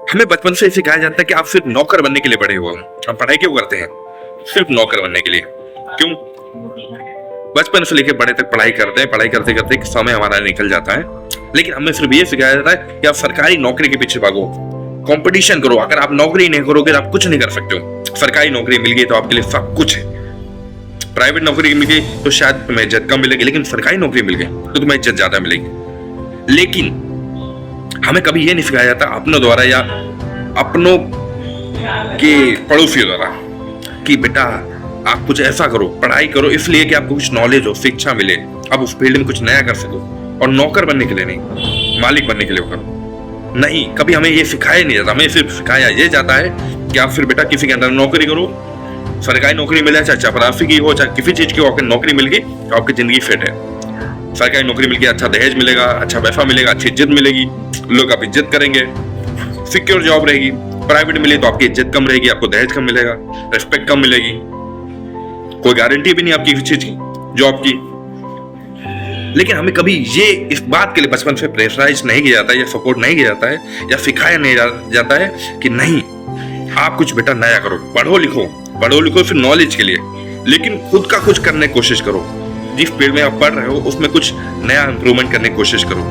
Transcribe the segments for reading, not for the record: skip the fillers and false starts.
हमें बचपन से सिखाया जाता है कि आप सिर्फ नौकर बनने के लिए पढ़े हो। हम पढ़ाई क्यों करते हैं? सिर्फ नौकर बनने के लिए। क्यों? बचपन से लेकर बड़े तक पढ़ाई करते हैं, पढ़ाई करते करते समय हमारा निकल जाता है, लेकिन हमें सिर्फ ये सिखाया जाता है कि आप सरकारी नौकरी के पीछे भागो, कंपटीशन करो। अगर आप नौकरी नहीं करोगे तो आप कुछ नहीं कर सकते हो। सरकारी नौकरी मिल गई तो आपके लिए सब कुछ है। प्राइवेट नौकरी मिल गई तो शायद तुम्हें इज्जत कम मिलेगी, लेकिन सरकारी नौकरी मिल गई तो तुम्हें इज्जत ज्यादा मिलेगी। लेकिन हमें कभी ये नहीं सिखाया जाता अपनों द्वारा या अपनों के पड़ोसियों द्वारा कि बेटा आप कुछ ऐसा करो, पढ़ाई करो इसलिए कि आपको कुछ नॉलेज हो, शिक्षा मिले, आप उस फील्ड में कुछ नया कर सको। और नौकर बनने के लिए नहीं, मालिक बनने के लिए करो। नहीं, कभी हमें ये सिखाया नहीं जाता। हमें सिर्फ सिखाया ये जाता है कि आप फिर बेटा किसी के अंदर नौकरी करो, सरकारी नौकरी मिले, चाहे चपरासी की हो, चाहे किसी चीज की हो, आपकी नौकरी मिल गई तो आपकी जिंदगी फिट है। सरकारी नौकरी मिल गई, अच्छा दहेज मिलेगा, अच्छा पैसा मिलेगा, अच्छी इज्जत मिलेगी, लोग आप इज्जत करेंगे, सिक्योर जॉब रहेगी। प्राइवेट मिले तो आपकी इज्जत कम रहेगी, आपको दहेज कम मिलेगा, रिस्पेक्ट कम मिलेगी, कोई गारंटी भी नहीं आपकी किसी चीज की, जॉब की। लेकिन हमें कभी ये इस बात के लिए बचपन से प्रेशराइज नहीं किया जाता है, या सपोर्ट नहीं किया जाता है, या सिखाया नहीं जाता है कि नहीं आप कुछ बेटा नया करो, पढ़ो लिखो सिर्फ नॉलेज के लिए, लेकिन खुद का कुछ करने की कोशिश करो। जिस फील्ड में आप पढ़ रहे हो उसमें कुछ नया इंप्रूवमेंट करने की कोशिश करो,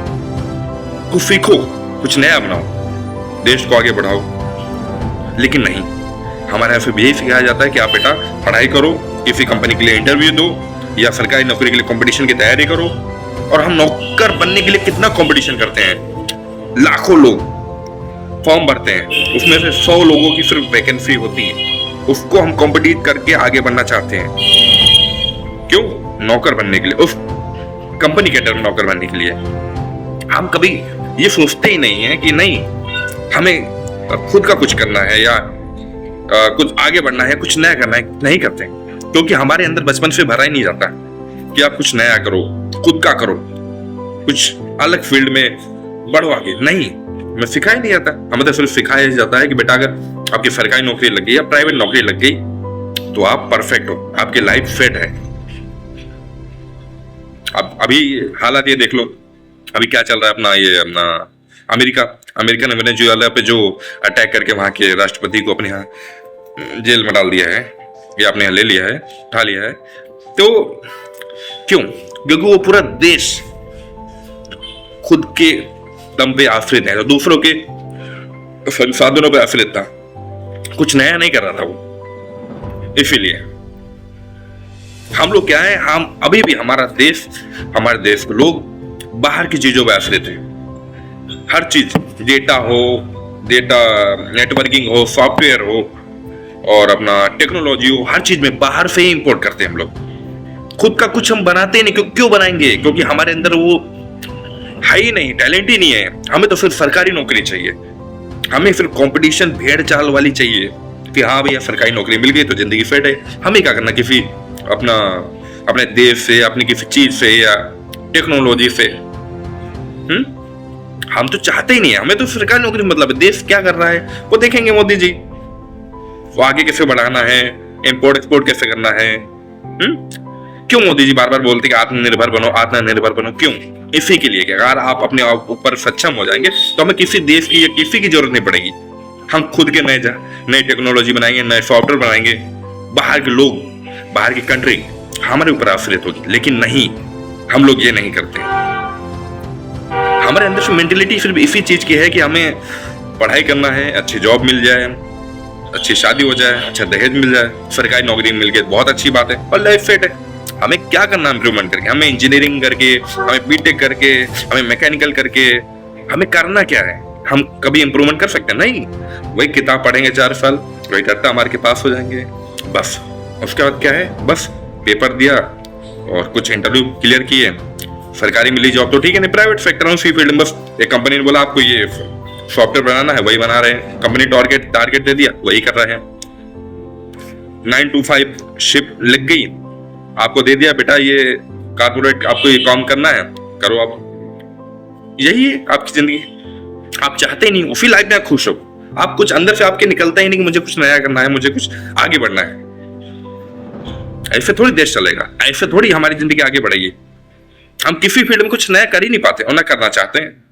कुछ सीखो, कुछ नया बनाओ, देश को आगे बढ़ाओ। लेकिन नहीं, हमारे यहाँ से यही सिखाया जाता है कि आप बेटा पढ़ाई करो, किसी कंपनी के लिए इंटरव्यू दो, या सरकारी नौकरी के लिए कंपटीशन की तैयारी करो। और हम नौकर बनने के लिए कितना कंपटीशन करते हैं, लाखों लोग फॉर्म भरते हैं, उसमें से 100 लोगों की सिर्फ वैकेंसी होती है, उसको हम कॉम्पिटिट करके आगे बढ़ना चाहते हैं। क्यों? नौकर बनने के लिए, उस कंपनी के अंडर में नौकर बनने के लिए। हम कभी ये सोचते ही नहीं है कि नहीं हमें खुद का कुछ करना है, या कुछ आगे बढ़ना है, कुछ नया करना है। नहीं करते, क्योंकि हमारे अंदर बचपन से भरा ही नहीं जाता कि आप कुछ नया करो, खुद का करो, कुछ अलग फील्ड में बढ़ो आगे। नहीं, हमें सिखाया नहीं जाता। हमें तो सिर्फ सिखाया जाता है कि बेटा अगर आपकी सरकारी नौकरी लग गई या प्राइवेट नौकरी लग गई तो आप परफेक्ट हो, आपकी लाइफ सेट है। अब अभी हालात ये देख लो, अभी क्या चल रहा है अपना अमेरिका ने वेनेजुएला पे जो अटैक करके वहां के राष्ट्रपति को अपने यहाँ जेल में डाल दिया है, या अपने यहाँ ले लिया है, उठा लिया है। तो क्यों? क्योंकि वो पूरा देश खुद के दम पे आश्रित है, तो दूसरों के संसाधनों पे आश्रित था, कुछ नया नहीं कर रहा था वो। इसीलिए हम लोग क्या है, हम अभी भी हमारे देश के लोग बाहर की चीजों पे आश्रित हैं। हर चीज, डेटा नेटवर्किंग हो, सॉफ्टवेयर हो, और अपना टेक्नोलॉजी हो, हर चीज में बाहर से ही इंपोर्ट करते हैं हम लोग। खुद का कुछ हम बनाते नहीं। क्यों बनाएंगे? क्योंकि हमारे अंदर वो है ही नहीं, टैलेंट ही नहीं है। हमें तो सिर्फ सरकारी नौकरी चाहिए, हमें सिर्फ कंपटीशन भेड़ चाल वाली चाहिए कि हाँ भैया सरकारी नौकरी मिल गई तो जिंदगी सेट है। हमें क्या करना किसी अपने देश से, अपनी किसी चीज से या टेक्नोलॉजी से। हम तो चाहते ही नहीं है, हमें तो सरकारी नौकरी मतलब है। देश क्या कर रहा है वो देखेंगे मोदी जी, वो आगे कैसे बढ़ाना है, इंपोर्ट एक्सपोर्ट कैसे करना है। क्यों मोदी जी बार बार बोलते कि आत्मनिर्भर बनो? क्यों? इसी के लिए कि अगर आप अपने ऊपर सक्षम हो जाएंगे तो हमें किसी देश की या किसी की जरूरत नहीं पड़ेगी। हम खुद के नए टेक्नोलॉजी बनाएंगे, नए सॉफ्टवेयर बनाएंगे, बाहर के लोग, बाहर की कंट्री हमारे ऊपर आश्रित होगी। लेकिन नहीं, हम लोग ये नहीं करते। हमारे अंदर से मेंटेलिटी सिर्फ इसी चीज की है कि हमें पढ़ाई करना है, अच्छी जॉब मिल जाए, अच्छी शादी हो जाए, अच्छा दहेज मिल जाए, सरकारी नौकरी मिल गई बहुत अच्छी बात है और लाइफ सेट है। हमें क्या करना इंप्रूवमेंट करके? हमें इंजीनियरिंग करके, हमें बीटेक करके, हमें मैकेनिकल करके, हमें करना क्या है? हम कभी इंप्रूवमेंट कर सकते हैं? नहीं। वही किताब पढ़ेंगे 4 साल, वही रट्टा मार के पास हो जाएंगे, बस। उसके बाद क्या है? बस पेपर दिया और कुछ इंटरव्यू क्लियर किए, सरकारी मिली जॉब तो ठीक है, नहीं प्राइवेट सेक्टर में उसी फील्ड में बस एक कंपनी ने बोला आपको ये सॉफ्टवेयर बनाना है, वही बना रहे हैं। कंपनी टारगेट दे दिया, वही कर रहे हैं। 9 to 5 शिफ्ट लग गई, आपको दे दिया बेटा ये कारपोरेट, आपको ये काम करना है, करो आप। यही है आपकी जिंदगी। आप चाहते ही नहीं उसी लाइफ में खुश हो, आप कुछ अंदर से आपके निकलता ही नहीं कि मुझे कुछ नया करना है, मुझे कुछ आगे बढ़ना है। ऐसे थोड़ी देश चलेगा, ऐसे थोड़ी हमारी जिंदगी आगे बढ़ेगी। हम किसी फील्ड में कुछ नया कर ही नहीं पाते और ना करना चाहते हैं।